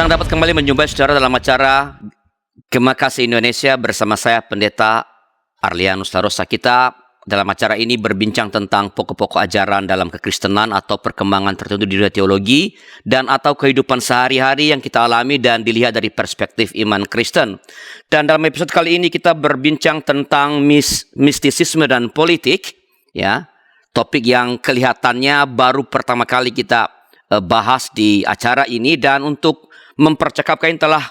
Senang dapat kembali menjumpai saudara dalam acara Gema Kasih Indonesia bersama saya Pendeta Arlianus Larosa. Kita dalam acara ini berbincang tentang pokok-pokok ajaran dalam kekristenan atau perkembangan tertentu di dunia teologi dan atau kehidupan sehari-hari yang kita alami dan dilihat dari perspektif iman Kristen. Dan dalam episode kali ini kita berbincang tentang mistisisme dan politik, ya. Topik yang kelihatannya baru pertama kali kita bahas di acara ini, dan untuk mempercakapkan telah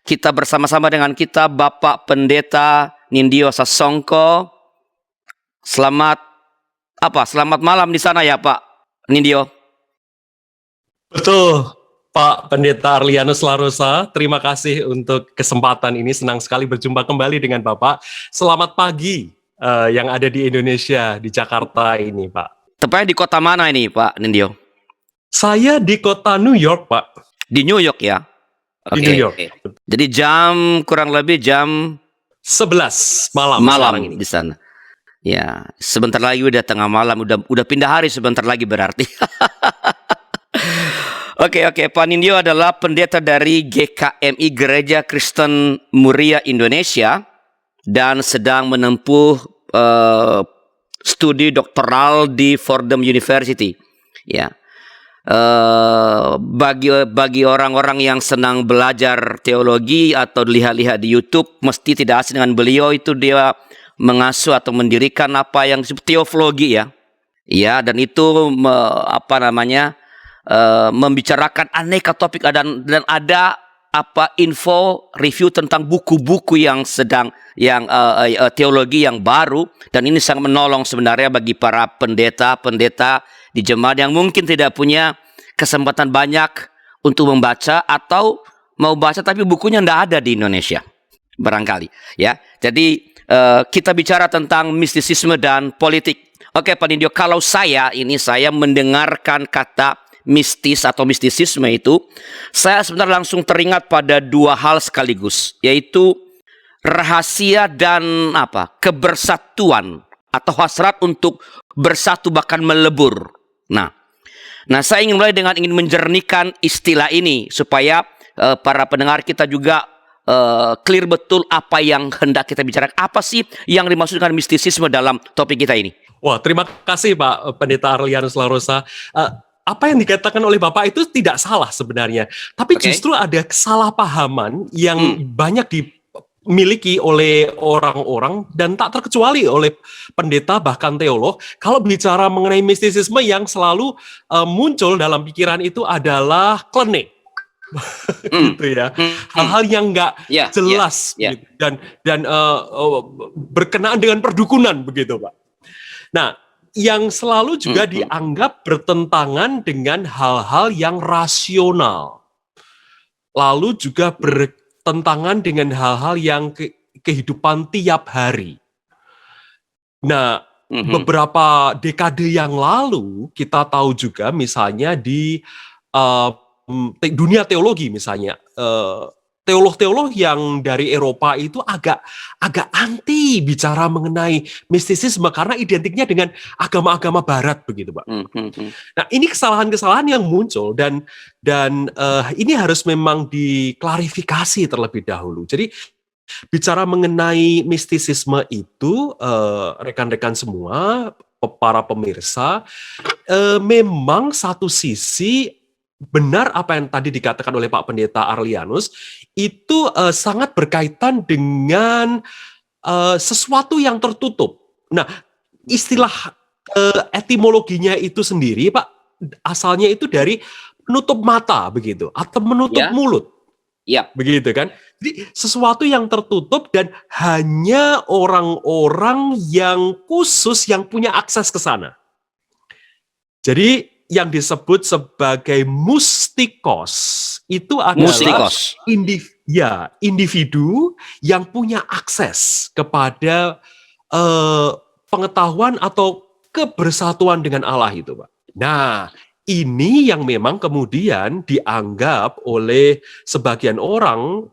kita bersama-sama dengan kita Bapak Pendeta Nindyo Sasongko. Selamat malam di sana ya Pak Nindyo. Betul, Pak Pendeta Arlianus Larosa. Terima kasih untuk kesempatan ini. Senang sekali berjumpa kembali dengan Bapak. Selamat pagi yang ada di Indonesia, di Jakarta ini, Pak. Tepatnya di kota mana ini Pak Nindyo? Saya di kota New York, Pak. Di New York ya? Di New York. Jadi kurang lebih jam 11 malam ini ini di sana. Ya, sebentar lagi udah tengah malam, udah pindah hari sebentar lagi berarti. Oke, Pak Nindyo adalah pendeta dari GKMI Gereja Kristen Muria Indonesia dan sedang menempuh studi doktoral di Fordham University. Ya. Bagi orang-orang yang senang belajar teologi atau lihat-lihat di YouTube, mesti tidak asing dengan beliau. Itu dia mengasuh atau mendirikan apa yang disebut teoflogi, ya. Ya, dan itu membicarakan aneka topik, dan ada info review tentang buku-buku yang teologi yang baru, dan ini sangat menolong sebenarnya bagi para pendeta di jemaat yang mungkin tidak punya kesempatan banyak untuk membaca atau mau baca tapi bukunya tidak ada di Indonesia barangkali, ya. Jadi kita bicara tentang mistisisme dan politik. Oke Pak Nindyo, kalau saya mendengarkan kata mistis atau mistisisme itu, saya sebenarnya langsung teringat pada dua hal sekaligus, yaitu rahasia dan kebersatuan atau hasrat untuk bersatu bahkan melebur. Nah, saya ingin mulai dengan menjernihkan istilah ini supaya para pendengar kita juga clear betul apa yang hendak kita bicarakan. Apa sih yang dimaksud dengan mistisisme dalam topik kita ini? Wah, terima kasih Pak Pendeta Arlianus Larosa. Apa yang dikatakan oleh Bapak itu tidak salah sebenarnya, tapi justru ada kesalahpahaman yang banyak dimiliki oleh orang-orang dan tak terkecuali oleh pendeta bahkan teolog. Kalau bicara mengenai mistisisme, yang selalu muncul dalam pikiran itu adalah klinik. Gitu ya, hal-hal yang nggak jelas gitu. Dan berkenaan dengan perdukunan begitu Pak. Nah, yang selalu juga dianggap bertentangan dengan hal-hal yang rasional, lalu juga bertentangan dengan hal-hal yang kehidupan tiap hari. Nah, beberapa dekade yang lalu kita tahu juga misalnya di dunia teologi misalnya, teolog-teolog yang dari Eropa itu agak anti bicara mengenai mistisisme karena identiknya dengan agama-agama Barat begitu, Pak. Nah, ini kesalahan-kesalahan yang muncul dan ini harus memang diklarifikasi terlebih dahulu. Jadi bicara mengenai mistisisme itu, rekan-rekan semua, para pemirsa, memang satu sisi benar apa yang tadi dikatakan oleh Pak Pendeta Arlianus, itu sangat berkaitan dengan sesuatu yang tertutup. Nah, istilah etimologinya itu sendiri, Pak, asalnya itu dari menutup mata begitu, atau menutup mulut. Begitu kan? Jadi sesuatu yang tertutup dan hanya orang-orang yang khusus yang punya akses ke sana. Jadi yang disebut sebagai mustikos itu adalah individu yang punya akses kepada pengetahuan atau kebersatuan dengan Allah itu, Pak. Nah, ini yang memang kemudian dianggap oleh sebagian orang,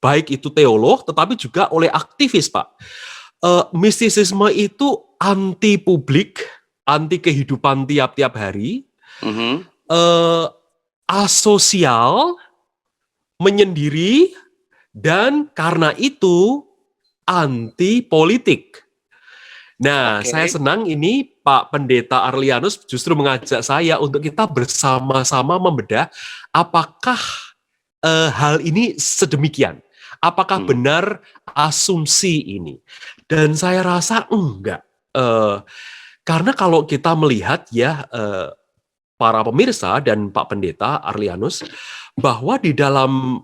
baik itu teolog tetapi juga oleh aktivis, Pak. Mistisisme itu anti publik, anti kehidupan tiap-tiap hari, asosial, menyendiri, dan karena itu anti politik. Nah, saya senang ini Pak Pendeta Arlianus justru mengajak saya untuk kita bersama-sama membedah apakah hal ini sedemikian. Apakah benar asumsi ini? Dan saya rasa enggak. Karena kalau kita melihat ya, para pemirsa dan Pak Pendeta Arlianus, bahwa di dalam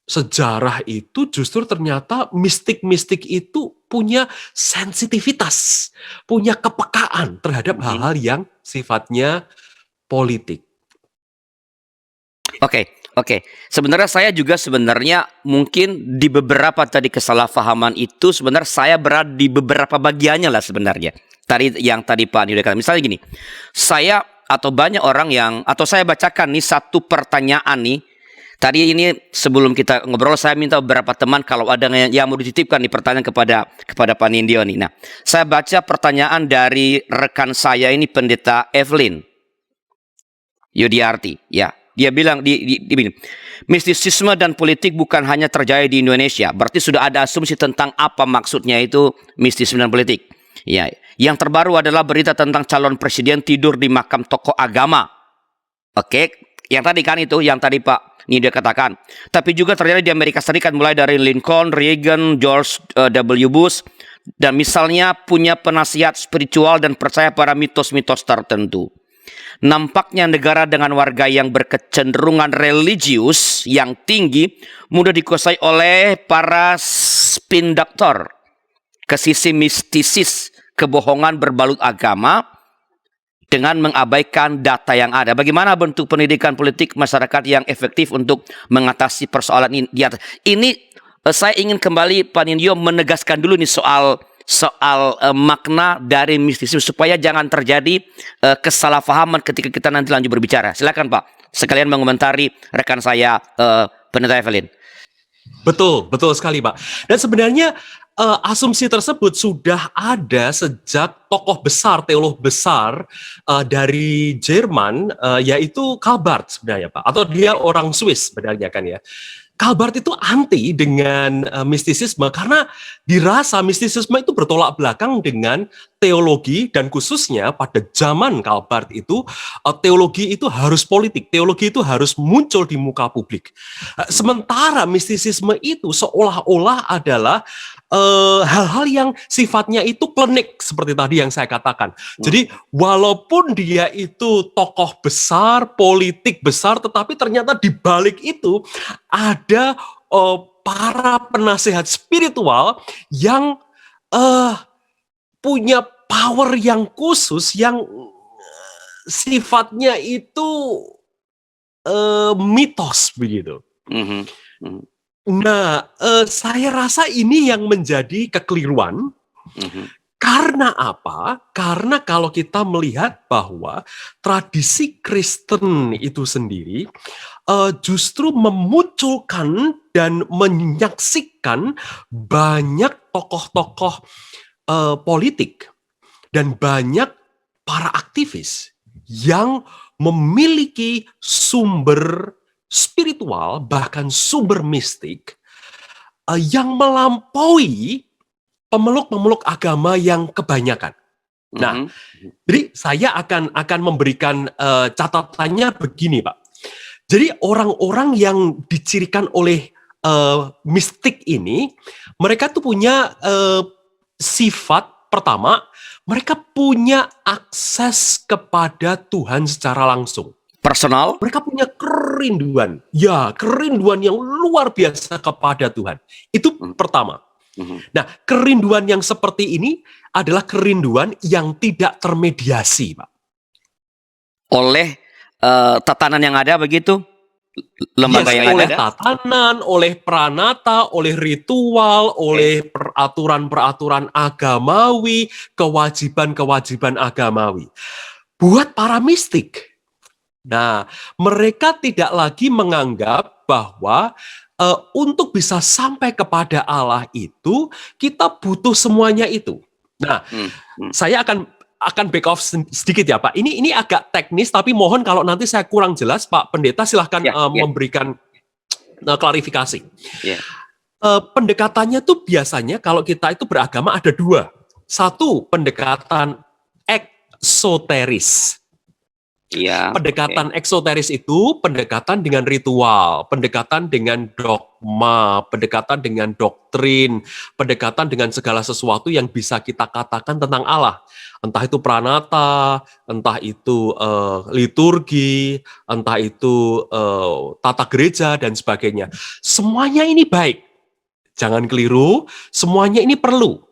sejarah itu justru ternyata mistik-mistik itu punya sensitivitas, punya kepekaan terhadap hal-hal yang sifatnya politik. Oke. Sebenarnya saya juga mungkin di beberapa tadi kesalahpahaman itu sebenarnya saya berada di beberapa bagiannya lah sebenarnya. Tadi Pak Nida katakan, misalnya gini, saya atau banyak orang atau saya bacakan nih satu pertanyaan nih. Tadi ini sebelum kita ngobrol saya minta beberapa teman kalau ada yang mau dititipkan nih pertanyaan kepada Pak Nindyo nih. Nah, saya baca pertanyaan dari rekan saya ini Pendeta Evelyn Yudiarti, ya. Dia bilang di mistisisme dan politik bukan hanya terjadi di Indonesia. Berarti sudah ada asumsi tentang apa maksudnya itu mistisisme dan politik. Ya, yang terbaru adalah berita tentang calon presiden tidur di makam tokoh agama. Oke, yang tadi kan itu, yang tadi Pak Nida katakan. Tapi juga terjadi di Amerika Serikat mulai dari Lincoln, Reagan, George W. Bush, dan misalnya punya penasihat spiritual dan percaya pada mitos-mitos tertentu. Nampaknya negara dengan warga yang berkecenderungan religius yang tinggi mudah dikuasai oleh para spin doctor ke sisi mistisis kebohongan berbalut agama dengan mengabaikan data yang ada. Bagaimana bentuk pendidikan politik masyarakat yang efektif untuk mengatasi persoalan ini di atas? Ini saya ingin kembali Pak Nindyo menegaskan dulu nih soal makna dari mistisisme supaya jangan terjadi kesalahpahaman ketika kita nanti lanjut berbicara. Silakan Pak, sekalian mengomentari rekan saya Pendeta Evelyn. Betul sekali Pak. Dan sebenarnya asumsi tersebut sudah ada sejak tokoh besar, teolog besar dari Jerman, yaitu Karl Barth sebenarnya Pak. Atau dia orang Swiss sebenarnya kan ya. Karl Barth itu anti dengan mistisisme karena dirasa mistisisme itu bertolak belakang dengan teologi, dan khususnya pada zaman Karl Barth itu teologi itu harus politik, teologi itu harus muncul di muka publik. Sementara mistisisme itu seolah-olah adalah hal-hal yang sifatnya itu klinik seperti tadi yang saya katakan. Jadi walaupun dia itu tokoh besar, politik besar, tetapi ternyata di balik itu ada para penasehat spiritual yang punya power yang khusus yang sifatnya itu mitos begitu. Nah, saya rasa ini yang menjadi kekeliruan. Karena apa? Karena kalau kita melihat bahwa tradisi Kristen itu sendiri justru memunculkan dan menyaksikan banyak tokoh-tokoh politik dan banyak para aktivis yang memiliki sumber spiritual, bahkan sumber mistik yang melampaui pemeluk-pemeluk agama yang kebanyakan. Nah, jadi saya akan memberikan catatannya begini, Pak. Jadi orang-orang yang dicirikan oleh mistik ini, mereka tuh punya sifat pertama, mereka punya akses kepada Tuhan secara langsung. Personal? Mereka punya kerinduan. Ya, kerinduan yang luar biasa kepada Tuhan. Itu pertama. Nah, kerinduan yang seperti ini adalah kerinduan yang tidak termediasi, Pak. Oleh tatanan yang ada begitu? Lembaga yang oleh ada? Tatanan, oleh pranata, oleh ritual, oleh peraturan-peraturan agamawi, kewajiban-kewajiban agamawi. Buat para mistik, nah, mereka tidak lagi menganggap bahwa untuk bisa sampai kepada Allah itu, kita butuh semuanya itu. Nah, saya akan back off sedikit ya Pak. Ini agak teknis, tapi mohon kalau nanti saya kurang jelas, Pak Pendeta silahkan memberikan klarifikasi. Ya. Pendekatannya tuh biasanya kalau kita itu beragama ada dua. Satu, pendekatan eksoteris. Iya. Pendekatan eksoteris itu pendekatan dengan ritual, pendekatan dengan dogma, pendekatan dengan doktrin, pendekatan dengan segala sesuatu yang bisa kita katakan tentang Allah. Entah itu pranata, entah itu liturgi, entah itu tata gereja, dan sebagainya. Semuanya ini baik. Jangan keliru, semuanya ini perlu.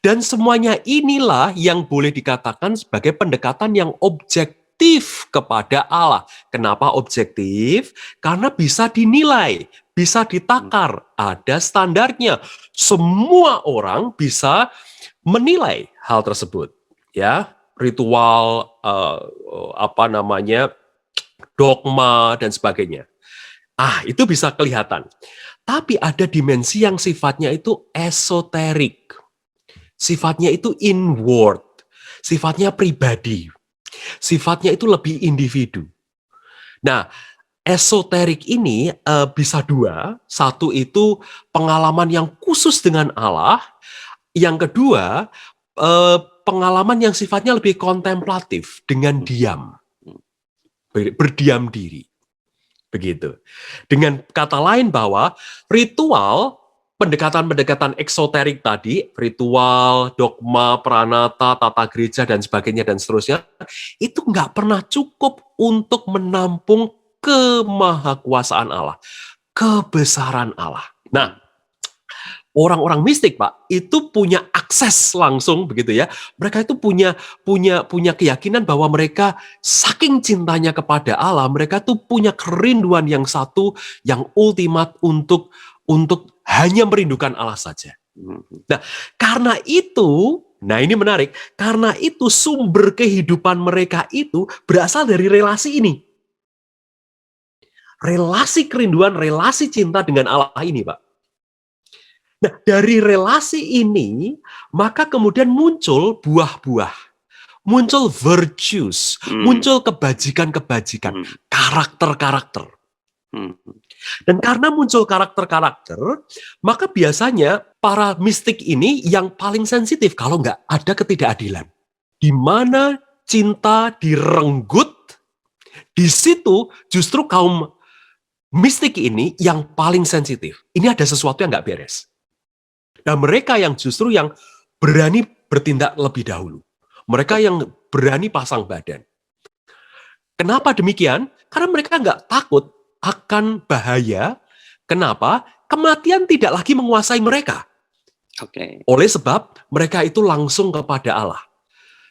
Dan semuanya inilah yang boleh dikatakan sebagai pendekatan yang objektif kepada Allah. Kenapa objektif? Karena bisa dinilai, bisa ditakar, ada standarnya. Semua orang bisa menilai hal tersebut. Ya, ritual, dogma dan sebagainya. Itu bisa kelihatan. Tapi ada dimensi yang sifatnya itu esoterik. Sifatnya itu inward. Sifatnya pribadi. Sifatnya itu lebih individu. Nah, esoterik ini bisa dua. Satu itu pengalaman yang khusus dengan Allah. Yang kedua, pengalaman yang sifatnya lebih kontemplatif, dengan diam. Berdiam diri. Begitu. Dengan kata lain bahwa ritual, pendekatan-pendekatan eksoterik tadi, ritual, dogma, pranata, tata gereja, dan sebagainya, dan seterusnya, itu nggak pernah cukup untuk menampung kemahakuasaan Allah, kebesaran Allah. Nah, orang-orang mistik, Pak, itu punya akses langsung, begitu ya. Mereka itu punya keyakinan bahwa mereka saking cintanya kepada Allah, mereka tuh punya kerinduan yang satu, yang ultimat untuk hanya merindukan Allah saja. Nah, karena itu, ini menarik, karena itu sumber kehidupan mereka itu berasal dari relasi ini. Relasi kerinduan, relasi cinta dengan Allah ini, Pak. Nah, dari relasi ini, maka kemudian muncul buah-buah. Muncul virtues, muncul kebajikan-kebajikan, karakter-karakter. Dan karena muncul karakter-karakter, maka biasanya para mistik ini yang paling sensitif kalau nggak ada ketidakadilan. Di mana cinta direnggut, di situ justru kaum mistik ini yang paling sensitif. Ini ada sesuatu yang nggak beres. Dan mereka yang justru yang berani bertindak lebih dahulu. Mereka yang berani pasang badan. Kenapa demikian? Karena mereka nggak takut akan bahaya. Kenapa? Kematian tidak lagi menguasai mereka. Oleh sebab mereka itu langsung kepada Allah.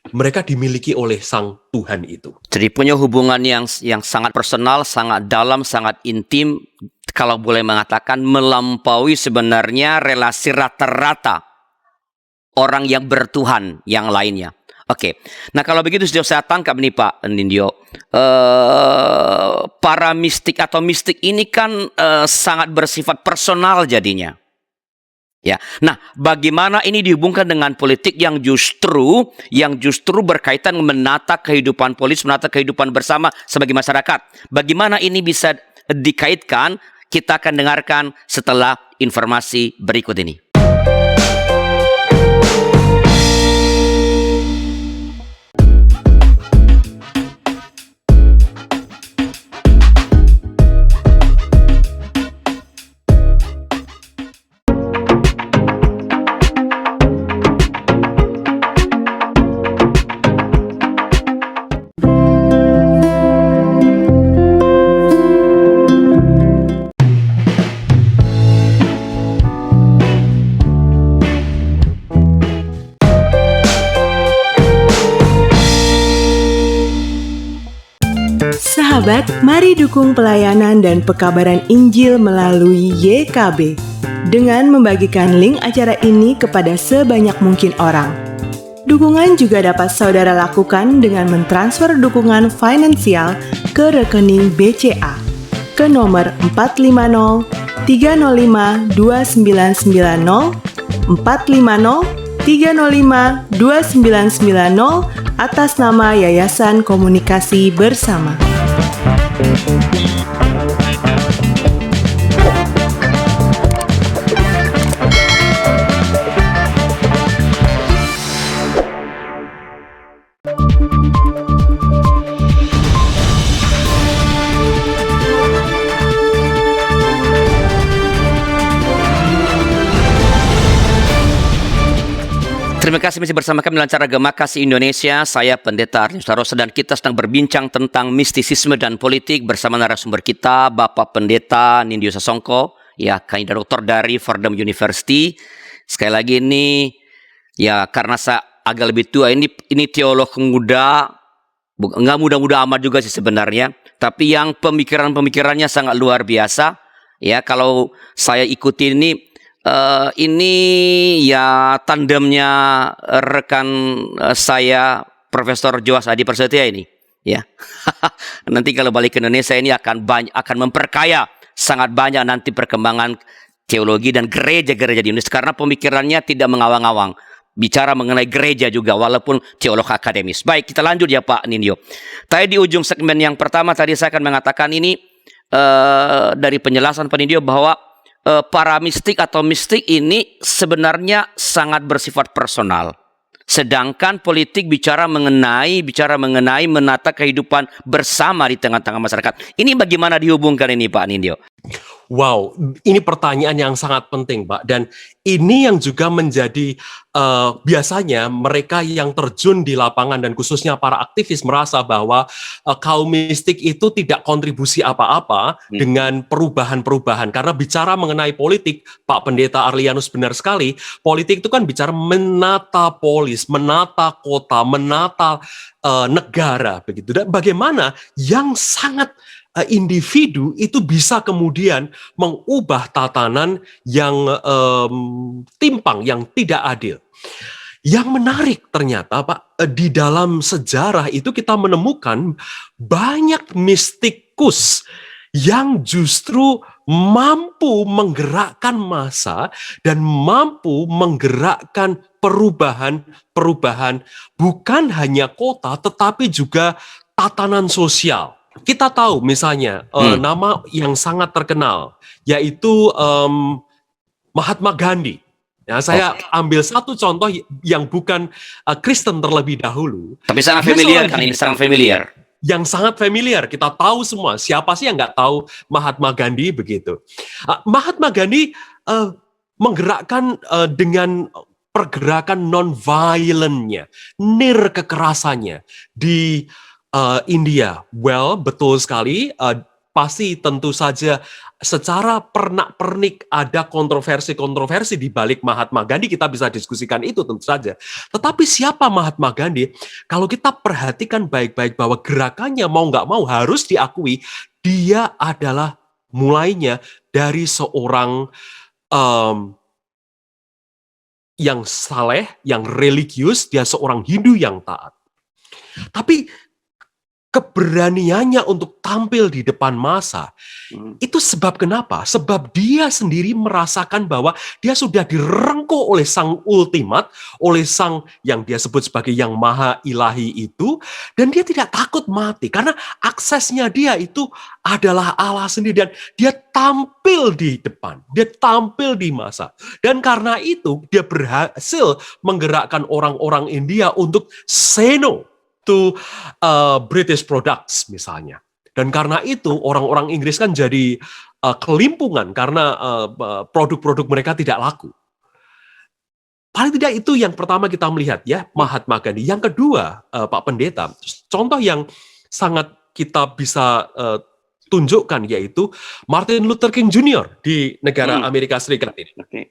Mereka dimiliki oleh Sang Tuhan itu. Jadi punya hubungan yang sangat personal, sangat dalam, sangat intim. Kalau boleh mengatakan melampaui sebenarnya relasi rata-rata orang yang bertuhan yang lainnya. Oke, nah kalau begitu sudah saya tangkap nih Pak Nindyo, para mistik atau mistik ini kan sangat bersifat personal jadinya. Ya, nah bagaimana ini dihubungkan dengan politik yang justru berkaitan menata kehidupan politis, menata kehidupan bersama sebagai masyarakat. Bagaimana ini bisa dikaitkan? Kita akan dengarkan setelah informasi berikut ini. Sahabat, mari dukung pelayanan dan pekabaran Injil melalui YKB dengan membagikan link acara ini kepada sebanyak mungkin orang. Dukungan juga dapat saudara lakukan dengan mentransfer dukungan finansial ke rekening BCA ke nomor 450 305 2990 450 305 2990 atas nama Yayasan Komunikasi Bersama. Terima kasih masih bersama kami dalam acara Gema Kasih Indonesia. Saya Pendeta Arnius Tarosa dan kita sedang berbincang tentang mistisisme dan politik bersama narasumber kita, Bapak Pendeta Nindyo Sasongko, ya, kandidat doktor dari Fordham University. Sekali lagi ini, ya karena saya agak lebih tua, ini teolog muda, nggak muda-muda amat juga sih sebenarnya, tapi yang pemikirannya sangat luar biasa. Ya, kalau saya ikuti ini ya tandemnya rekan saya Profesor Joas Adi Prasetya ini, ya. Nanti kalau balik ke Indonesia ini akan memperkaya sangat banyak nanti perkembangan teologi dan gereja-gereja di Indonesia karena pemikirannya tidak mengawang-awang. Bicara mengenai gereja juga walaupun teolog akademis. Baik, kita lanjut ya Pak Nindyo. Tadi di ujung segmen yang pertama tadi saya akan mengatakan ini dari penjelasan Pak Nindyo bahwa para mistik atau mistik ini sebenarnya sangat bersifat personal. Sedangkan politik bicara mengenai menata kehidupan bersama di tengah-tengah masyarakat. Ini bagaimana dihubungkan ini Pak Nindyo? Wow, ini pertanyaan yang sangat penting, Pak. Dan ini yang juga menjadi biasanya mereka yang terjun di lapangan dan khususnya para aktivis merasa bahwa kaum mistik itu tidak kontribusi apa-apa dengan perubahan-perubahan. Karena bicara mengenai politik, Pak Pendeta Arlianus benar sekali, politik itu kan bicara menata polis, menata kota, menata negara, begitu. Dan bagaimana yang sangat individu itu bisa kemudian mengubah tatanan yang timpang, yang tidak adil. Yang menarik ternyata Pak, di dalam sejarah itu kita menemukan banyak mistikus yang justru mampu menggerakkan massa dan mampu menggerakkan perubahan bukan hanya kota tetapi juga tatanan sosial. Kita tahu misalnya nama yang sangat terkenal yaitu Mahatma Gandhi. Ya, saya ambil satu contoh yang bukan Kristen terlebih dahulu. Tapi sangat familiar kan ini, sangat familiar. Yang sangat familiar, kita tahu semua. Siapa sih yang nggak tahu Mahatma Gandhi begitu? Mahatma Gandhi menggerakkan dengan pergerakan non-violentnya, kekerasannya di India. Well, betul sekali. Pasti tentu saja secara pernak-pernik ada kontroversi-kontroversi di balik Mahatma Gandhi, kita bisa diskusikan itu tentu saja. Tetapi siapa Mahatma Gandhi? Kalau kita perhatikan baik-baik bahwa gerakannya mau nggak mau harus diakui, dia adalah mulainya dari seorang yang saleh, yang religius, dia seorang Hindu yang taat. Tapi keberaniannya untuk tampil di depan massa, itu sebab kenapa? Sebab dia sendiri merasakan bahwa dia sudah direngkuh oleh sang ultimat, oleh sang yang dia sebut sebagai yang maha ilahi itu, dan dia tidak takut mati, karena aksesnya dia itu adalah Allah sendiri, dan dia tampil di depan, dia tampil di massa. Dan karena itu, dia berhasil menggerakkan orang-orang India untuk say no to British products misalnya. Dan karena itu orang-orang Inggris kan jadi kelimpungan karena produk-produk mereka tidak laku. Paling tidak itu yang pertama kita melihat ya, Mahatma Gandhi. Yang kedua, Pak Pendeta, contoh yang sangat kita bisa tunjukkan yaitu Martin Luther King Jr. di negara Amerika Serikat ini.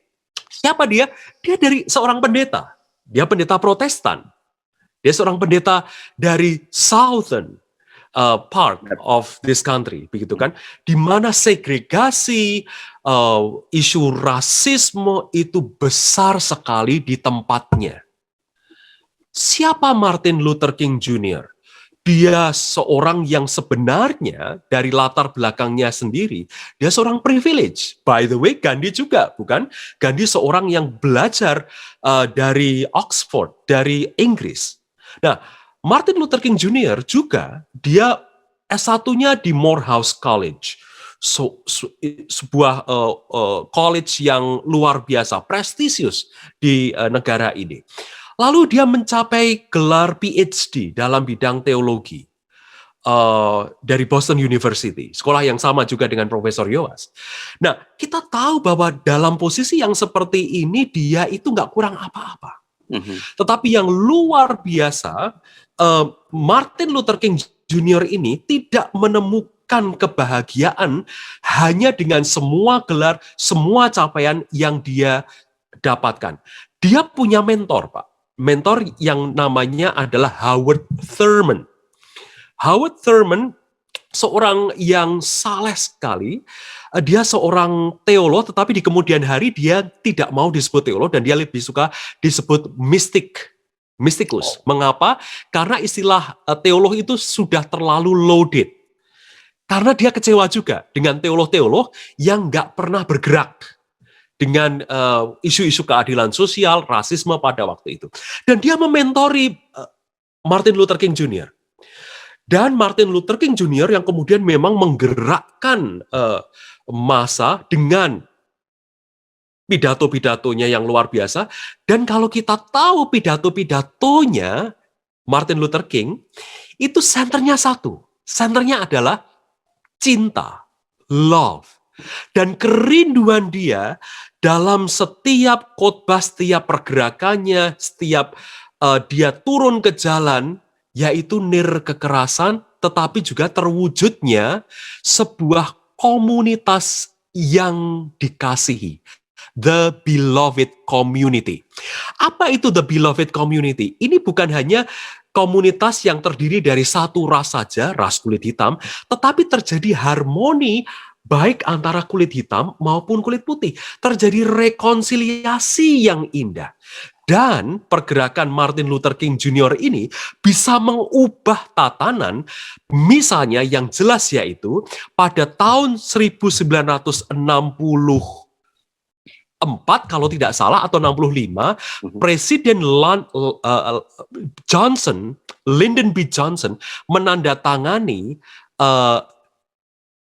Siapa dia? Dia dari seorang pendeta. Dia pendeta Protestan. Dia seorang pendeta dari southern part of this country, begitu kan? Di mana segregasi, isu rasisme itu besar sekali di tempatnya. Siapa Martin Luther King Jr.? Dia seorang yang sebenarnya dari latar belakangnya sendiri, dia seorang privilege. By the way, Gandhi juga, bukan? Gandhi seorang yang belajar dari Oxford, dari Inggris. Nah, Martin Luther King Jr. juga, dia S1-nya di Morehouse College. Sebuah college yang luar biasa, prestisius di negara ini. Lalu dia mencapai gelar PhD dalam bidang teologi dari Boston University, sekolah yang sama juga dengan Profesor Yoas. Nah, kita tahu bahwa dalam posisi yang seperti ini dia itu nggak kurang apa-apa. Tetapi yang luar biasa, Martin Luther King Jr. ini tidak menemukan kebahagiaan hanya dengan semua gelar, semua capaian yang dia dapatkan. Dia punya mentor, Pak. Mentor yang namanya adalah Howard Thurman. Howard Thurman seorang yang saleh sekali. Dia seorang teolog, tetapi di kemudian hari dia tidak mau disebut teolog dan dia lebih suka disebut mystikus. Mengapa? Karena istilah teolog itu sudah terlalu loaded. Karena dia kecewa juga dengan teolog-teolog yang nggak pernah bergerak dengan isu-isu keadilan sosial, rasisme pada waktu itu. Dan dia mementori Martin Luther King Jr. Dan Martin Luther King Jr. yang kemudian memang menggerakkan massa dengan pidato-pidatonya yang luar biasa. Dan kalau kita tahu pidato-pidatonya Martin Luther King, itu senternya satu. Senternya adalah cinta, love. Dan kerinduan dia dalam setiap khotbah, setiap pergerakannya, setiap dia turun ke jalan, yaitu nir kekerasan, tetapi juga terwujudnya sebuah komunitas yang dikasihi. The beloved community. Apa itu the beloved community? Ini bukan hanya komunitas yang terdiri dari satu ras saja, ras kulit hitam, tetapi terjadi harmoni baik antara kulit hitam maupun kulit putih. Terjadi rekonsiliasi yang indah. Dan pergerakan Martin Luther King Jr. ini bisa mengubah tatanan, misalnya yang jelas yaitu pada tahun 1964 kalau tidak salah atau 65, Presiden Lyndon B. Johnson menandatangani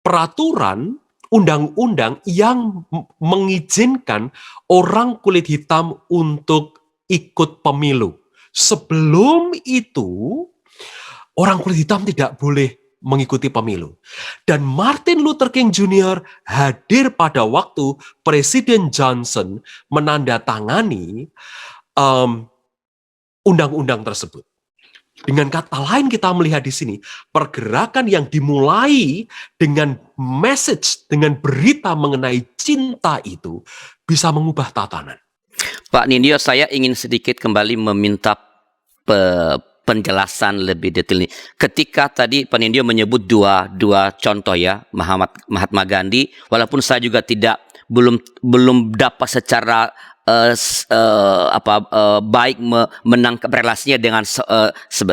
peraturan undang-undang yang mengizinkan orang kulit hitam untuk ikut pemilu. Sebelum itu, orang kulit hitam tidak boleh mengikuti pemilu. Dan Martin Luther King Jr. hadir pada waktu Presiden Johnson menandatangani undang-undang tersebut. Dengan kata lain kita melihat di sini, pergerakan yang dimulai dengan message, dengan berita mengenai cinta itu bisa mengubah tatanan. Pak Nindyo, saya ingin sedikit kembali meminta penjelasan lebih detail ini. Ketika tadi Pak Nindyo menyebut dua contoh ya, Mahatma Gandhi, walaupun saya juga belum dapat secara baik menangkap relasinya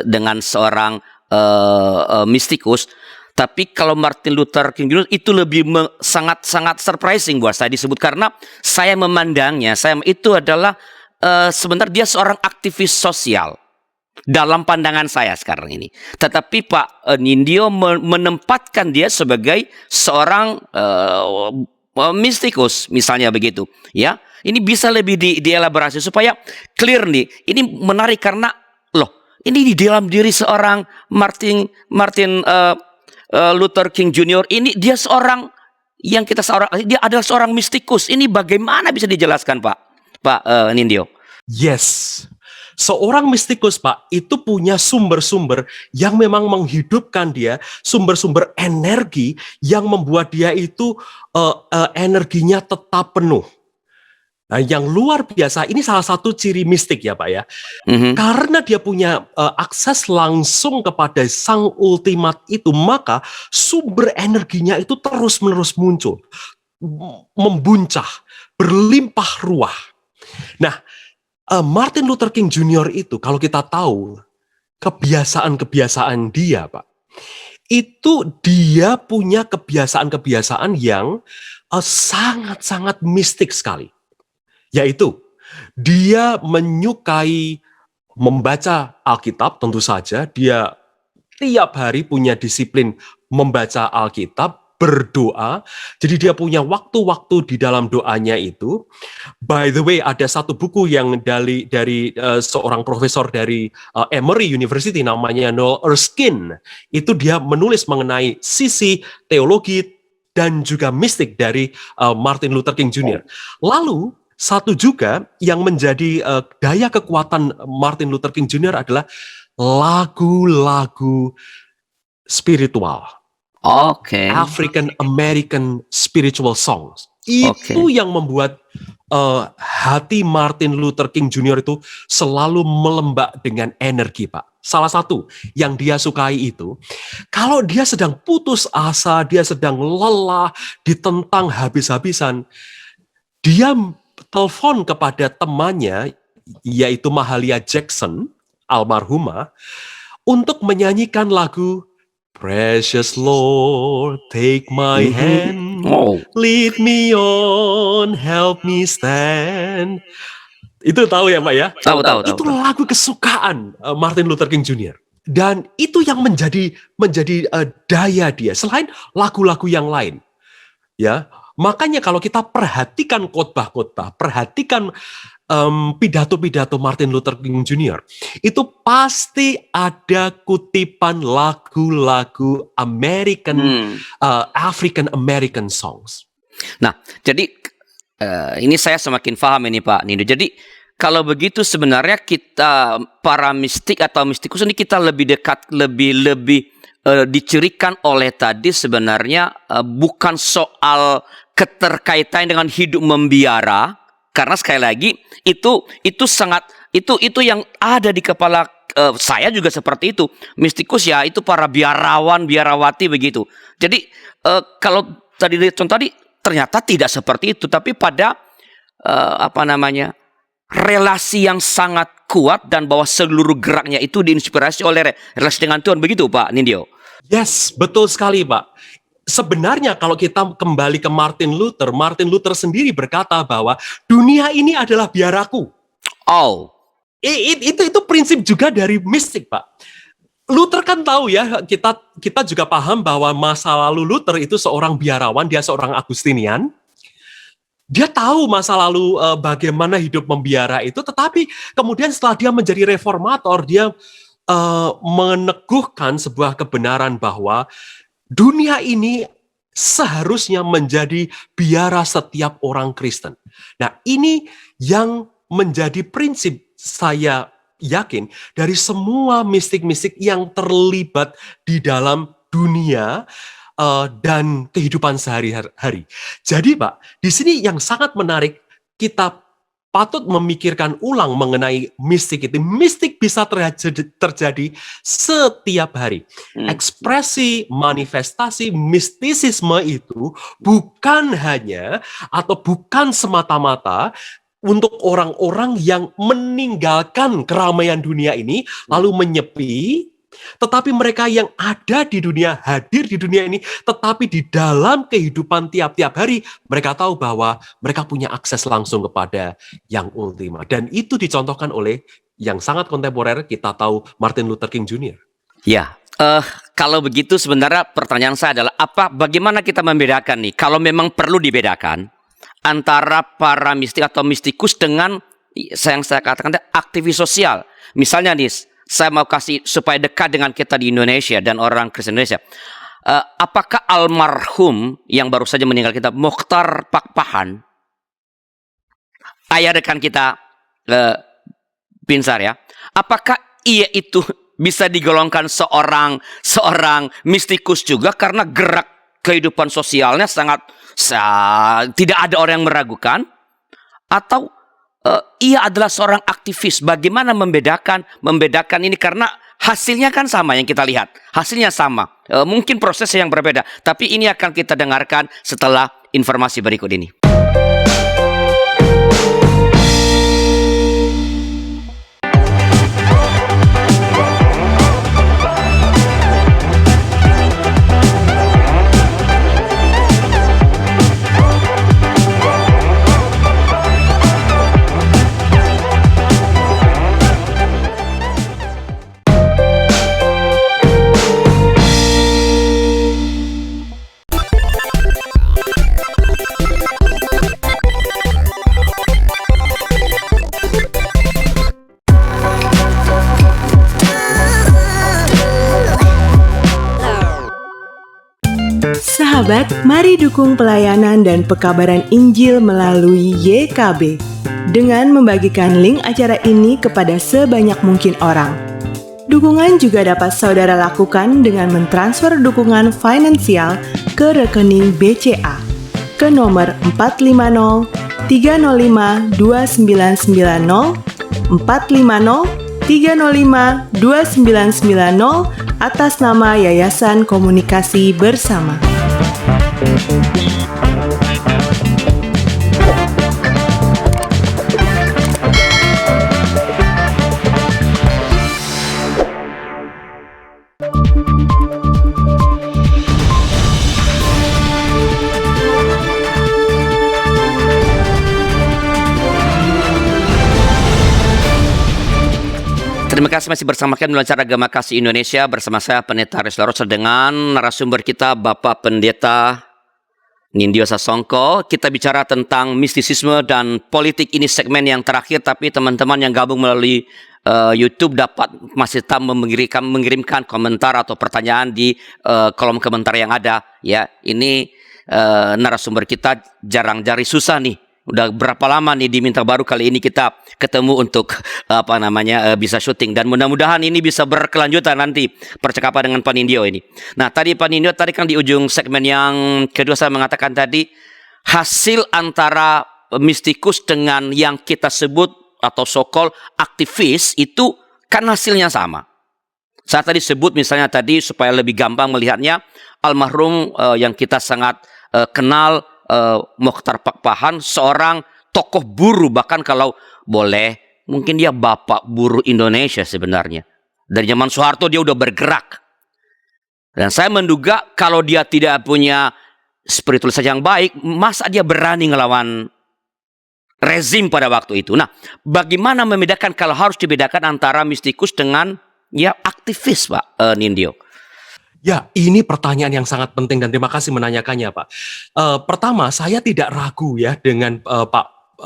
dengan seorang mistikus. Tapi kalau Martin Luther King Jr. itu lebih sangat surprising buat saya disebut, karena saya memandangnya, itu adalah sebenarnya dia seorang aktivis sosial dalam pandangan saya sekarang ini. Tetapi Pak Nindyo menempatkan dia sebagai seorang mistikus, misalnya begitu. Ya, ini bisa lebih dielaborasi supaya clear nih. Ini menarik karena ini di dalam diri seorang Martin Luther King Jr. ini dia dia adalah seorang mistikus. Ini bagaimana bisa dijelaskan, Pak Nindyo? Yes. Seorang mistikus, Pak, itu punya sumber-sumber yang memang menghidupkan dia, sumber-sumber energi yang membuat dia itu energinya tetap penuh. Nah, yang luar biasa, ini salah satu ciri mistik ya Pak ya. Karena dia punya akses langsung kepada sang ultimat itu, maka sumber energinya itu terus-menerus muncul. Membuncah, berlimpah ruah. Nah, Martin Luther King Jr. itu kalau kita tahu kebiasaan-kebiasaan dia Pak, itu dia punya kebiasaan-kebiasaan yang sangat-sangat mistik sekali. Yaitu, dia menyukai membaca Alkitab, tentu saja. Dia tiap hari punya disiplin membaca Alkitab, berdoa. Jadi dia punya waktu-waktu di dalam doanya itu. By the way, ada satu buku yang dari seorang profesor dari Emory University, namanya Noel Erskine. Itu dia menulis mengenai sisi teologi dan juga mistik dari Martin Luther King Jr. Lalu, Satu juga yang menjadi daya kekuatan Martin Luther King Jr. adalah lagu-lagu spiritual, Oke. African American spiritual songs. Oke. Itu yang membuat hati Martin Luther King Jr. itu selalu melembab dengan energi, Pak. Salah satu yang dia sukai itu, kalau dia sedang putus asa, dia sedang lelah, ditentang habis-habisan, dia telepon kepada temannya, yaitu Mahalia Jackson, almarhumah, untuk menyanyikan lagu Precious Lord, take my hand, Oh, lead me on, help me stand. Itu tahu ya, Pak ya? tahu. Itu lagu kesukaan Martin Luther King Jr. Dan itu yang menjadi daya dia. Selain lagu-lagu yang lain, ya. Makanya kalau kita perhatikan khotbah-khotbah, perhatikan pidato-pidato Martin Luther King Jr., itu pasti ada kutipan lagu-lagu African American songs. Nah, jadi ini saya semakin paham ini Pak Nindo. Jadi kalau begitu sebenarnya kita para mistik atau mistikus ini kita lebih dekat, lebih dicirikan oleh tadi sebenarnya bukan soal keterkaitan dengan hidup membiara, karena sekali lagi itu sangat itu yang ada di kepala saya juga seperti itu. Mistikus ya itu para biarawan, biarawati begitu. Jadi kalau tadi contoh tadi ternyata tidak seperti itu, tapi pada relasi yang sangat kuat dan bahwa seluruh geraknya itu diinspirasi oleh relasi dengan Tuhan, begitu Pak Nindyo? Yes, betul sekali Pak. Sebenarnya kalau kita kembali ke Martin Luther sendiri berkata bahwa dunia ini adalah biaraku. Oh, Itu prinsip juga dari mistik Pak. Luther kan tahu ya, kita juga paham bahwa masa lalu Luther itu seorang biarawan, dia seorang Agustinian. Dia tahu masa lalu bagaimana hidup membiara itu, tetapi kemudian setelah dia menjadi reformator, dia meneguhkan sebuah kebenaran bahwa dunia ini seharusnya menjadi biara setiap orang Kristen. Nah, ini yang menjadi prinsip saya yakin dari semua mistik-mistik yang terlibat di dalam dunia dan kehidupan sehari-hari. Jadi Pak, di sini yang sangat menarik, kita patut memikirkan ulang mengenai mistik itu. Mistik bisa terjadi setiap hari. Ekspresi, manifestasi, mistisisme itu bukan hanya atau bukan semata-mata untuk orang-orang yang meninggalkan keramaian dunia ini lalu menyepi, tetapi mereka yang ada di dunia, hadir di dunia ini, tetapi di dalam kehidupan tiap-tiap hari, mereka tahu bahwa mereka punya akses langsung kepada yang ultima. Dan itu dicontohkan oleh yang sangat kontemporer, kita tahu Martin Luther King Jr. ya. Kalau begitu sebenarnya pertanyaan saya adalah bagaimana kita membedakan nih, kalau memang perlu dibedakan antara para mistik atau mistikus dengan yang saya katakan aktivis sosial. Misalnya nih, saya mau kasih supaya dekat dengan kita di Indonesia dan orang Kristen Indonesia. Apakah almarhum yang baru saja meninggal kita, Mokhtar Pakpahan, ayah rekan kita Binsar ya, apakah ia itu bisa digolongkan seorang mistikus juga karena gerak kehidupan sosialnya sangat tidak ada orang yang meragukan, atau ia adalah seorang aktivis? Bagaimana membedakan ini, karena hasilnya kan sama yang kita lihat, hasilnya sama, mungkin prosesnya yang berbeda, tapi ini akan kita dengarkan setelah informasi berikut ini. Sahabat, mari dukung pelayanan dan pekabaran Injil melalui YKB. dengan membagikan link acara ini kepada sebanyak mungkin orang. Dukungan juga dapat saudara lakukan dengan mentransfer dukungan finansial ke rekening BCA ke nomor 450 305 2990 450 305 2990 atas nama Yayasan Komunikasi Bersama. Terima kasih masih bersama kami dalam acara Agama Kasih Indonesia bersama saya Pendeta Aris Larosa dengan narasumber kita Bapak Pendeta Nindyo Sasongko. Kita bicara tentang mistisisme dan politik, ini segmen yang terakhir, tapi teman-teman yang gabung melalui YouTube dapat masih tetap mengirimkan komentar atau pertanyaan di kolom komentar yang ada. Ya, ini narasumber kita jarang-jarang susah nih. Udah berapa lama nih diminta, baru kali ini kita ketemu untuk bisa syuting, dan mudah-mudahan ini bisa berkelanjutan nanti percakapan dengan Pak Nindyo ini. Nah, tadi Pak Nindyo tadi kan di ujung segmen yang kedua saya mengatakan tadi hasil antara mistikus dengan yang kita sebut atau so-called aktivis itu kan hasilnya sama. Saya tadi sebut misalnya tadi supaya lebih gampang melihatnya, almarhum yang kita sangat kenal, Mokhtar Pakpahan, seorang tokoh buruh, bahkan kalau boleh mungkin dia bapak buruh Indonesia sebenarnya. Dari zaman Soeharto dia udah bergerak. Dan saya menduga kalau dia tidak punya spiritualitas yang baik, masa dia berani ngelawan rezim pada waktu itu. Nah, bagaimana membedakan, kalau harus dibedakan antara mistikus dengan ya aktivis, Pak Nindyo? Ya, ini pertanyaan yang sangat penting dan terima kasih menanyakannya, Pak. Pertama, saya tidak ragu ya dengan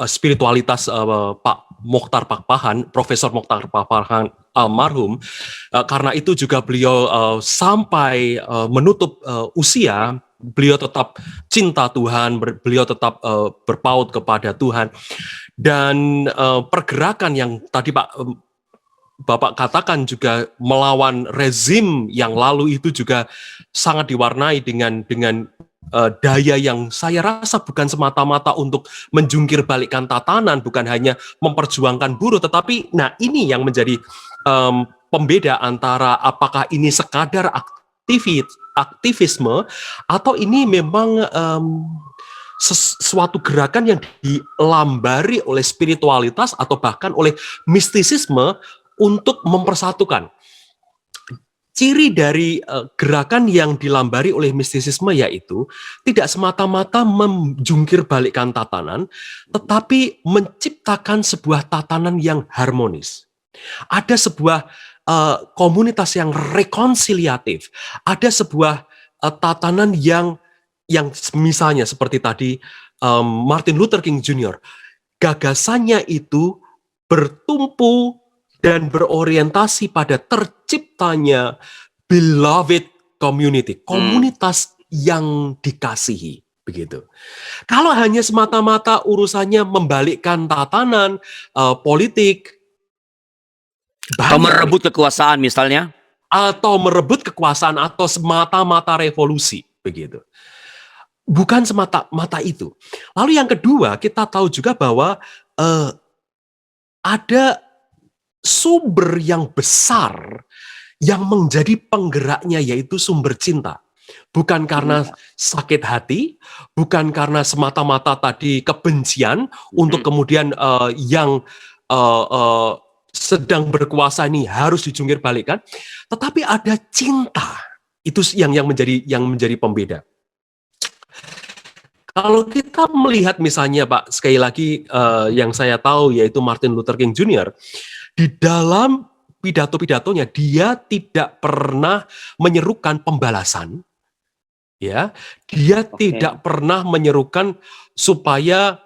spiritualitas Pak Mokhtar Pakpahan, Profesor Mokhtar Pakpahan almarhum, karena itu juga beliau sampai menutup usia, beliau tetap cinta Tuhan, beliau tetap berpaut kepada Tuhan, dan pergerakan yang tadi Bapak katakan juga melawan rezim yang lalu itu juga sangat diwarnai dengan daya yang saya rasa bukan semata-mata untuk menjungkir balikkan tatanan, bukan hanya memperjuangkan buruh, tetapi nah ini yang menjadi pembeda antara apakah ini sekadar aktivisme atau ini memang sesuatu gerakan yang dilambari oleh spiritualitas atau bahkan oleh mistisisme untuk mempersatukan. Ciri dari gerakan yang dilambari oleh mistisisme yaitu tidak semata-mata menjungkir balikkan tatanan, tetapi menciptakan sebuah tatanan yang harmonis. Ada sebuah komunitas yang rekonsiliatif, ada sebuah tatanan yang misalnya seperti tadi Martin Luther King Jr. Gagasannya itu bertumpu dan berorientasi pada terciptanya beloved community, komunitas yang dikasihi, begitu. Kalau hanya semata-mata urusannya membalikkan tatanan politik, atau merebut kekuasaan misalnya, atau merebut kekuasaan atau semata-mata revolusi, begitu. Bukan semata-mata itu. Lalu yang kedua, kita tahu juga bahwa ada sumber yang besar yang menjadi penggeraknya, yaitu sumber cinta. Bukan karena sakit hati, bukan karena semata-mata tadi kebencian untuk kemudian yang sedang berkuasa ini harus dijungkir balikkan, tetapi ada cinta. Itu yang menjadi pembeda. Kalau kita melihat misalnya Pak, sekali lagi yang saya tahu yaitu Martin Luther King Jr., di dalam pidato-pidatonya dia tidak pernah menyerukan pembalasan, ya, dia tidak pernah menyerukan supaya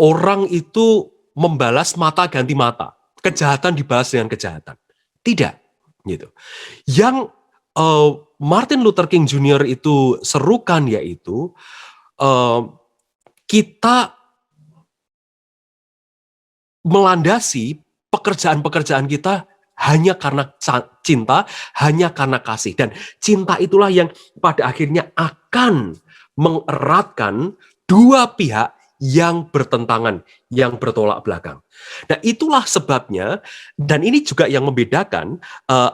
orang itu membalas mata ganti mata, kejahatan dibalas dengan kejahatan, tidak, gitu. Yang Martin Luther King Jr. itu serukan yaitu kita melandasi pekerjaan-pekerjaan kita hanya karena cinta, hanya karena kasih. Dan cinta itulah yang pada akhirnya akan mengeratkan dua pihak yang bertentangan, yang bertolak belakang. Nah, itulah sebabnya, dan ini juga yang membedakan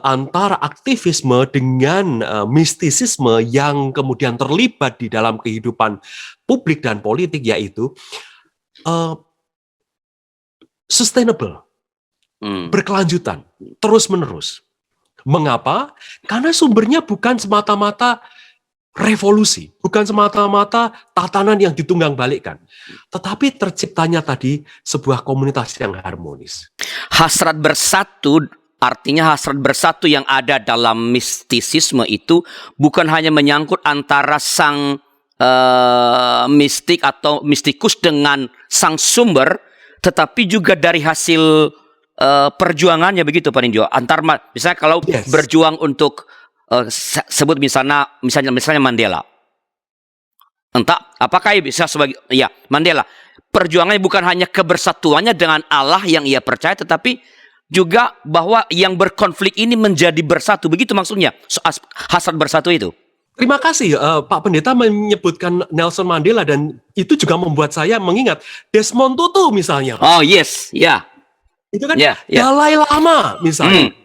antara aktivisme dengan mistisisme yang kemudian terlibat di dalam kehidupan publik dan politik, yaitu sustainable, berkelanjutan, terus-menerus. Mengapa? Karena sumbernya bukan semata-mata revolusi, bukan semata-mata tatanan yang ditunggang-balikkan, tetapi terciptanya tadi sebuah komunitas yang harmonis. Hasrat bersatu, artinya hasrat bersatu yang ada dalam mistisisme itu bukan hanya menyangkut antara sang mistik atau mistikus dengan sang sumber, tetapi juga dari hasil perjuangannya, begitu Pak Nindyo. Misalnya kalau berjuang untuk sebut misalnya Mandela. Entah apakah bisa sebagai Mandela. Perjuangannya bukan hanya kebersatuannya dengan Allah yang ia percaya, tetapi juga bahwa yang berkonflik ini menjadi bersatu. Begitu maksudnya hasrat bersatu itu. Terima kasih Pak Pendeta menyebutkan Nelson Mandela, dan itu juga membuat saya mengingat Desmond Tutu misalnya. Oh yes, ya. Itu kan Dalai Lama misalnya.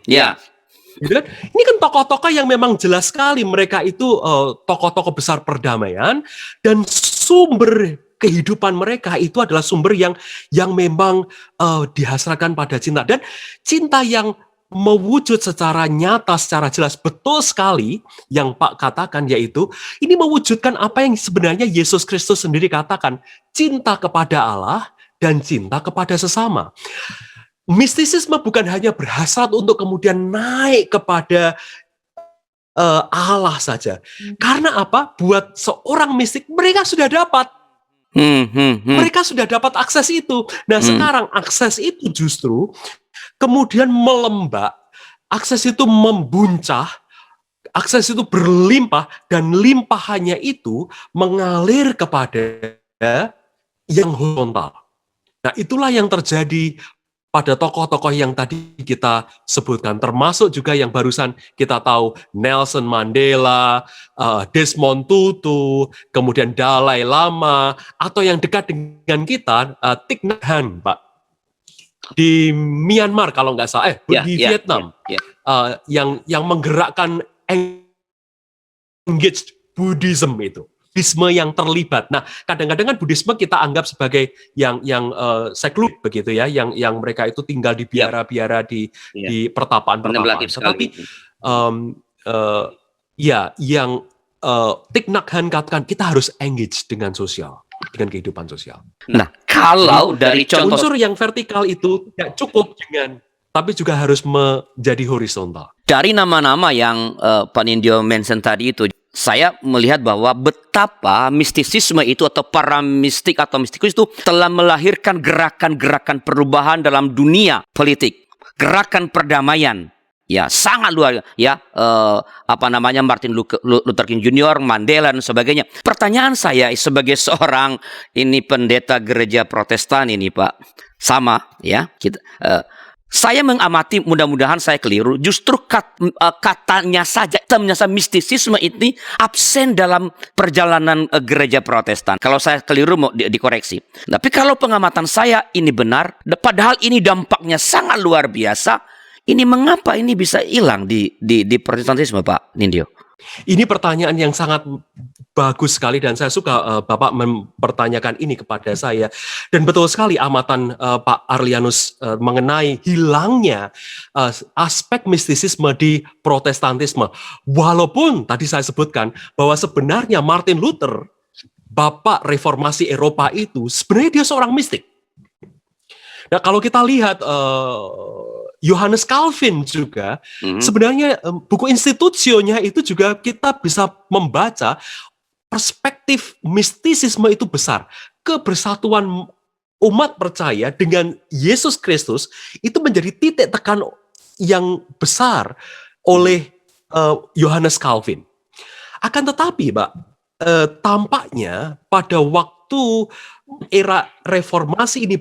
Gitu kan? Ini kan tokoh-tokoh yang memang jelas sekali mereka itu tokoh-tokoh besar perdamaian, dan sumber kehidupan mereka itu adalah sumber yang memang dihasratkan pada cinta, dan cinta yang mewujud secara nyata, secara jelas. Betul sekali yang Pak katakan, yaitu ini mewujudkan apa yang sebenarnya Yesus Kristus sendiri katakan, cinta kepada Allah dan cinta kepada sesama. Mistisisme bukan hanya berhasrat untuk kemudian naik kepada Allah saja. Karena apa? Buat seorang mistik, mereka sudah dapat. Mereka sudah dapat akses itu. Nah, sekarang akses itu justru kemudian melembab, akses itu membuncah, akses itu berlimpah, dan limpahannya itu mengalir kepada yang horizontal. Nah, itulah yang terjadi pada tokoh-tokoh yang tadi kita sebutkan, termasuk juga yang barusan kita tahu, Nelson Mandela, Desmond Tutu, kemudian Dalai Lama, atau yang dekat dengan kita, Thich Nhat Hanh, Pak, di Myanmar kalau nggak salah, di Vietnam, yang menggerakkan engaged Buddhism itu. Buddhisme yang terlibat. Nah, kadang-kadang kan Buddhisme kita anggap sebagai yang sekuler begitu ya, yang mereka itu tinggal di biara-biara di pertapaan-pertapaan. Tetapi yang Thich Nhat Hanh katakan, kita harus engage dengan sosial, dengan kehidupan sosial. Nah, kalau dari contoh unsur yang vertikal itu tidak cukup tapi juga harus menjadi horizontal. Dari nama-nama yang Pak Nindyo mention tadi itu, saya melihat bahwa betapa mistisisme itu atau para mistik atau mistikus itu telah melahirkan gerakan-gerakan perubahan dalam dunia politik, gerakan perdamaian. Ya, sangat luar Martin Luther King Jr., Mandela dan sebagainya. Pertanyaan saya sebagai seorang pendeta gereja Protestan ini, Pak, sama ya, saya mengamati, mudah-mudahan saya keliru, justru katanya saja, termnya mistisisme ini absen dalam perjalanan gereja Protestan. Kalau saya keliru mau dikoreksi. Tapi kalau pengamatan saya ini benar, padahal ini dampaknya sangat luar biasa, ini mengapa ini bisa hilang di Protestantisme, Pak Nindyo? Ini pertanyaan yang sangat bagus sekali, dan saya suka Bapak mempertanyakan ini kepada saya. Dan betul sekali amatan Pak Arlianus mengenai hilangnya aspek mistisisme di Protestantisme. Walaupun tadi saya sebutkan bahwa sebenarnya Martin Luther, Bapak Reformasi Eropa itu, sebenarnya dia seorang mistik. Nah, kalau kita lihat Johannes Calvin juga, sebenarnya buku Institutionnya itu juga kita bisa membaca perspektif mistisisme itu besar. Kebersatuan umat percaya dengan Yesus Kristus itu menjadi titik tekan yang besar oleh Johannes Calvin. Akan tetapi, Pak, tampaknya pada waktu era reformasi ini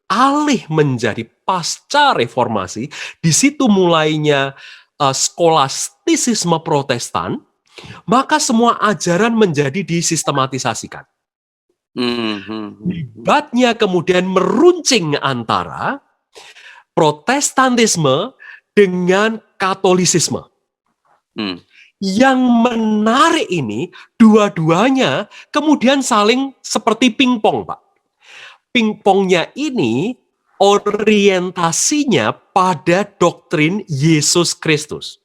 beralih menjadi pasca reformasi, di situ mulainya skolastisisme Protestan, maka semua ajaran menjadi disistematisasikan. Debatnya kemudian meruncing antara Protestantisme dengan Katolisisme. Yang menarik ini, dua-duanya kemudian saling seperti pingpong, Pak. Pingpongnya ini orientasinya pada doktrin Yesus Kristus.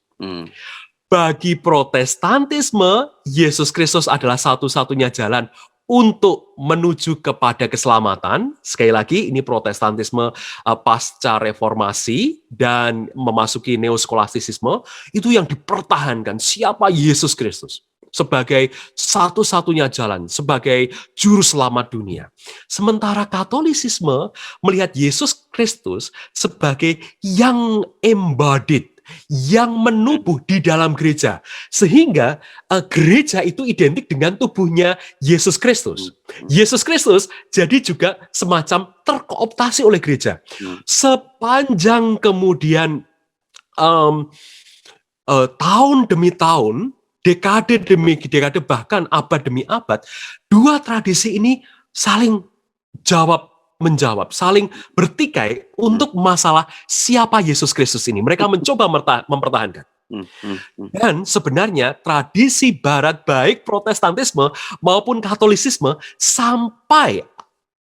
Bagi Protestantisme, Yesus Kristus adalah satu-satunya jalan untuk menuju kepada keselamatan. Sekali lagi, ini Protestantisme pasca reformasi dan memasuki neoskolastisisme, itu yang dipertahankan siapa Yesus Kristus sebagai satu-satunya jalan, sebagai juru selamat dunia. Sementara Katolisisme melihat Yesus Kristus sebagai yang embodied, yang menubuh di dalam gereja. Sehingga gereja itu identik dengan tubuhnya Yesus Kristus. Yesus Kristus jadi juga semacam terkooptasi oleh gereja. Sepanjang kemudian tahun demi tahun, dekade demi dekade, bahkan abad demi abad, dua tradisi ini saling menjawab, saling bertikai untuk masalah siapa Yesus Kristus ini. Mereka mencoba mempertahankan. Dan sebenarnya tradisi Barat, baik Protestantisme maupun Katolisisme, sampai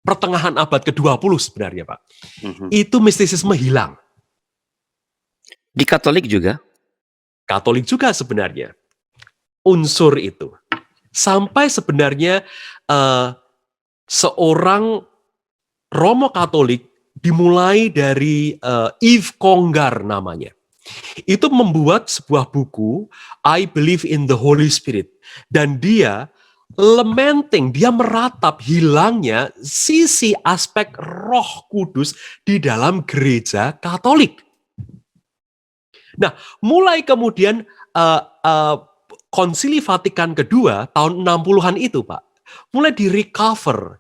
pertengahan abad ke-20 sebenarnya, Pak, itu mistisisme hilang. Di Katolik juga? Katolik juga sebenarnya. Unsur itu. Sampai sebenarnya seorang Romo Katolik dimulai dari Yves Congar namanya. Itu membuat sebuah buku, I Believe in the Holy Spirit. Dan dia lamenting, dia meratap hilangnya sisi aspek Roh Kudus di dalam gereja Katolik. Nah, mulai kemudian Konsili Vatikan kedua tahun 60-an itu, Pak, mulai di-recover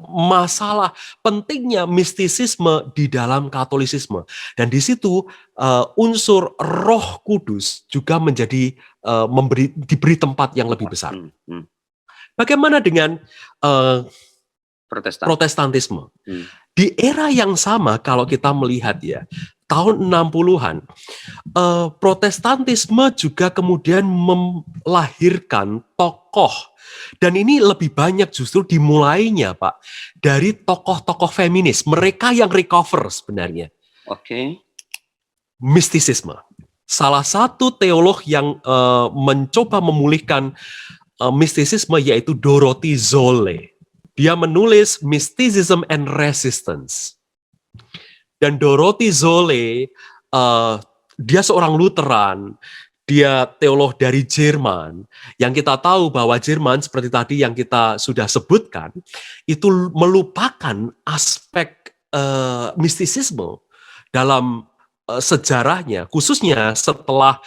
masalah pentingnya mistisisme di dalam Katolisisme. Dan di situ unsur Roh Kudus juga menjadi diberi tempat yang lebih besar. Bagaimana dengan Protestantisme? Di era yang sama, kalau kita melihat ya, tahun 60-an, Protestantisme juga kemudian melahirkan tokoh. Dan ini lebih banyak justru dimulainya, Pak, dari tokoh-tokoh feminis. Mereka yang recover sebenarnya. Mistisisme. Salah satu teolog yang mencoba memulihkan mistisisme yaitu Dorothy Zolle. Dia menulis Mysticism and Resistance. Dan Dorothy Zolle, dia seorang Lutheran, dia teolog dari Jerman, yang kita tahu bahwa Jerman seperti tadi yang kita sudah sebutkan, itu melupakan aspek mistisisme dalam sejarahnya, khususnya setelah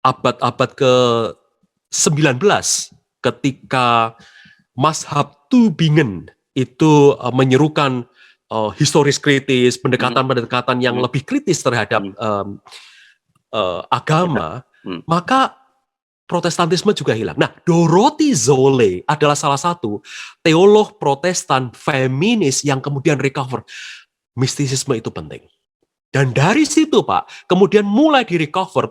abad-abad ke-19, ketika Mazhab Tübingen itu menyerukan historis kritis, pendekatan-pendekatan yang lebih kritis terhadap agama, maka Protestantisme juga hilang. Nah, Dorothy Zolle adalah salah satu teolog Protestan feminis yang kemudian recover. Mistisisme itu penting. Dan dari situ, Pak, kemudian mulai direcover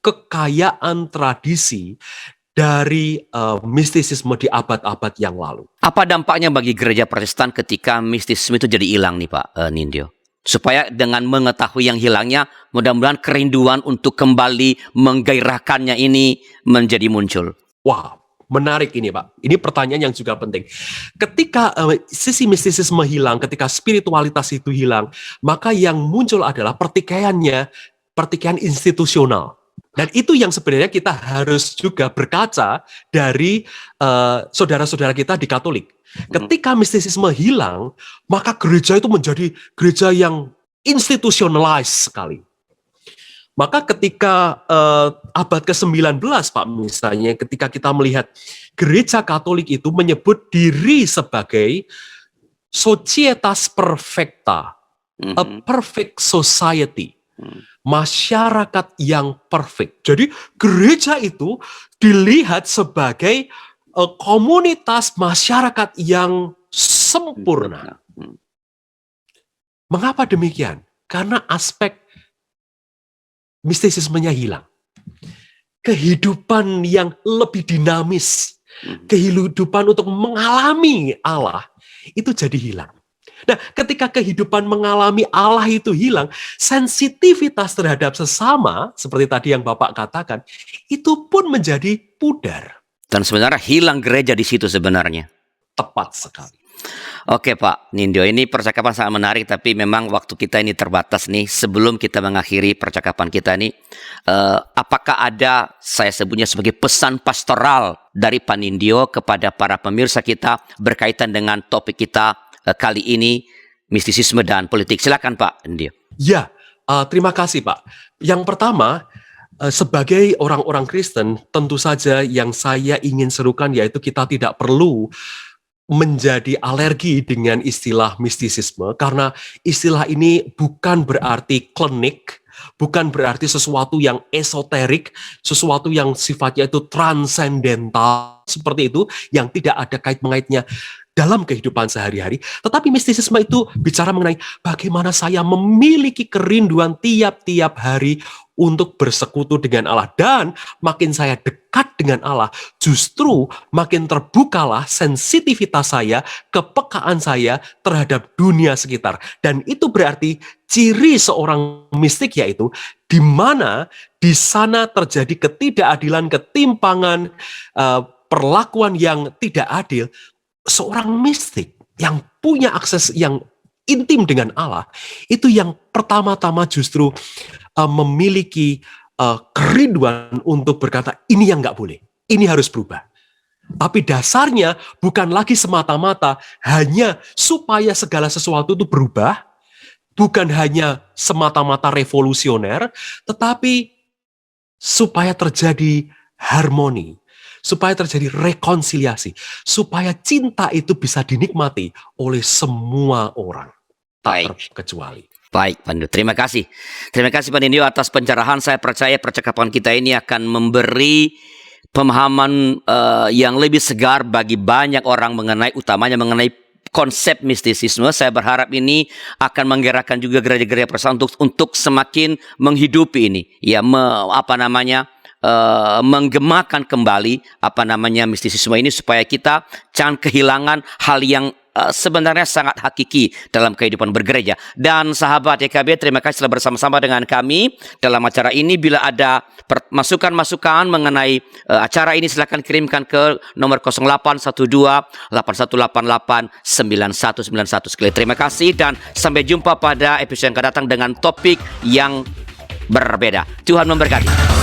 kekayaan tradisi dari mistisisme di abad-abad yang lalu. Apa dampaknya bagi gereja Protestan ketika mistisisme itu jadi hilang nih Pak Nindyo? Supaya dengan mengetahui yang hilangnya, mudah-mudahan kerinduan untuk kembali menggairahkannya ini menjadi muncul. Wah, menarik ini Pak. Ini pertanyaan yang juga penting. Ketika sisi mistisisme hilang, ketika spiritualitas itu hilang, maka yang muncul adalah pertikaian institusional. Dan itu yang sebenarnya kita harus juga berkaca dari saudara-saudara kita di Katolik. Ketika mistisisme hilang, maka gereja itu menjadi gereja yang institutionalized sekali. Maka ketika abad ke-19, Pak, misalnya ketika kita melihat gereja Katolik itu menyebut diri sebagai societas perfecta, a perfect society. Masyarakat yang perfect. Jadi gereja itu dilihat sebagai komunitas masyarakat yang sempurna. Mengapa demikian? Karena aspek mistisismenya hilang. Kehidupan yang lebih dinamis, kehidupan untuk mengalami Allah, itu jadi hilang. Nah, ketika kehidupan mengalami Allah itu hilang, sensitivitas terhadap sesama, seperti tadi yang Bapak katakan, itu pun menjadi pudar. Dan sebenarnya hilang gereja di situ sebenarnya. Tepat sekali. Oke Pak Nindyo, ini percakapan sangat menarik, tapi memang waktu kita ini terbatas nih. Sebelum kita mengakhiri percakapan kita ini, apakah ada, saya sebutnya sebagai pesan pastoral dari Pak Nindyo kepada para pemirsa kita berkaitan dengan topik kita kali ini, mistisisme dan politik? Silakan Pak Nindyo. Ya, terima kasih Pak. Yang pertama, sebagai orang-orang Kristen, tentu saja yang saya ingin serukan yaitu kita tidak perlu menjadi alergi dengan istilah mistisisme, karena istilah ini bukan berarti klinik, bukan berarti sesuatu yang esoterik, sesuatu yang sifatnya itu transendental, seperti itu, yang tidak ada kait-mengaitnya dalam kehidupan sehari-hari. Tetapi mistisisme itu bicara mengenai bagaimana saya memiliki kerinduan tiap-tiap hari untuk bersekutu dengan Allah. Dan makin saya dekat dengan Allah, justru makin terbukalah sensitivitas saya, kepekaan saya terhadap dunia sekitar. Dan itu berarti ciri seorang mistik, yaitu di mana di sana terjadi ketidakadilan, ketimpangan, perlakuan yang tidak adil. Seorang mistik yang punya akses yang intim dengan Allah, itu yang pertama-tama justru memiliki kerinduan untuk berkata, ini yang nggak boleh, ini harus berubah. Tapi dasarnya bukan lagi semata-mata hanya supaya segala sesuatu itu berubah, bukan hanya semata-mata revolusioner, tetapi supaya terjadi harmoni, supaya terjadi rekonsiliasi, supaya cinta itu bisa dinikmati oleh semua orang, tak terkecuali. Baik, Pak Nindyo. Terima kasih. Terima kasih Pak Nindyo atas pencerahan. Saya percaya percakapan kita ini akan memberi pemahaman yang lebih segar bagi banyak orang utamanya mengenai konsep mistisisme. Saya berharap ini akan menggerakkan juga gereja-gereja Protestan untuk semakin menghidupi ini, ya, menggemakan kembali mistisisme ini, supaya kita jangan kehilangan hal yang sebenarnya sangat hakiki dalam kehidupan bergereja. Dan sahabat YKB, terima kasih telah bersama-sama dengan kami dalam acara ini. Bila ada masukan-masukan mengenai acara ini, silakan kirimkan ke nomor 0812-8188-9191. Sekali terima kasih dan sampai jumpa pada episode yang akan datang dengan topik yang berbeda. Tuhan memberkati.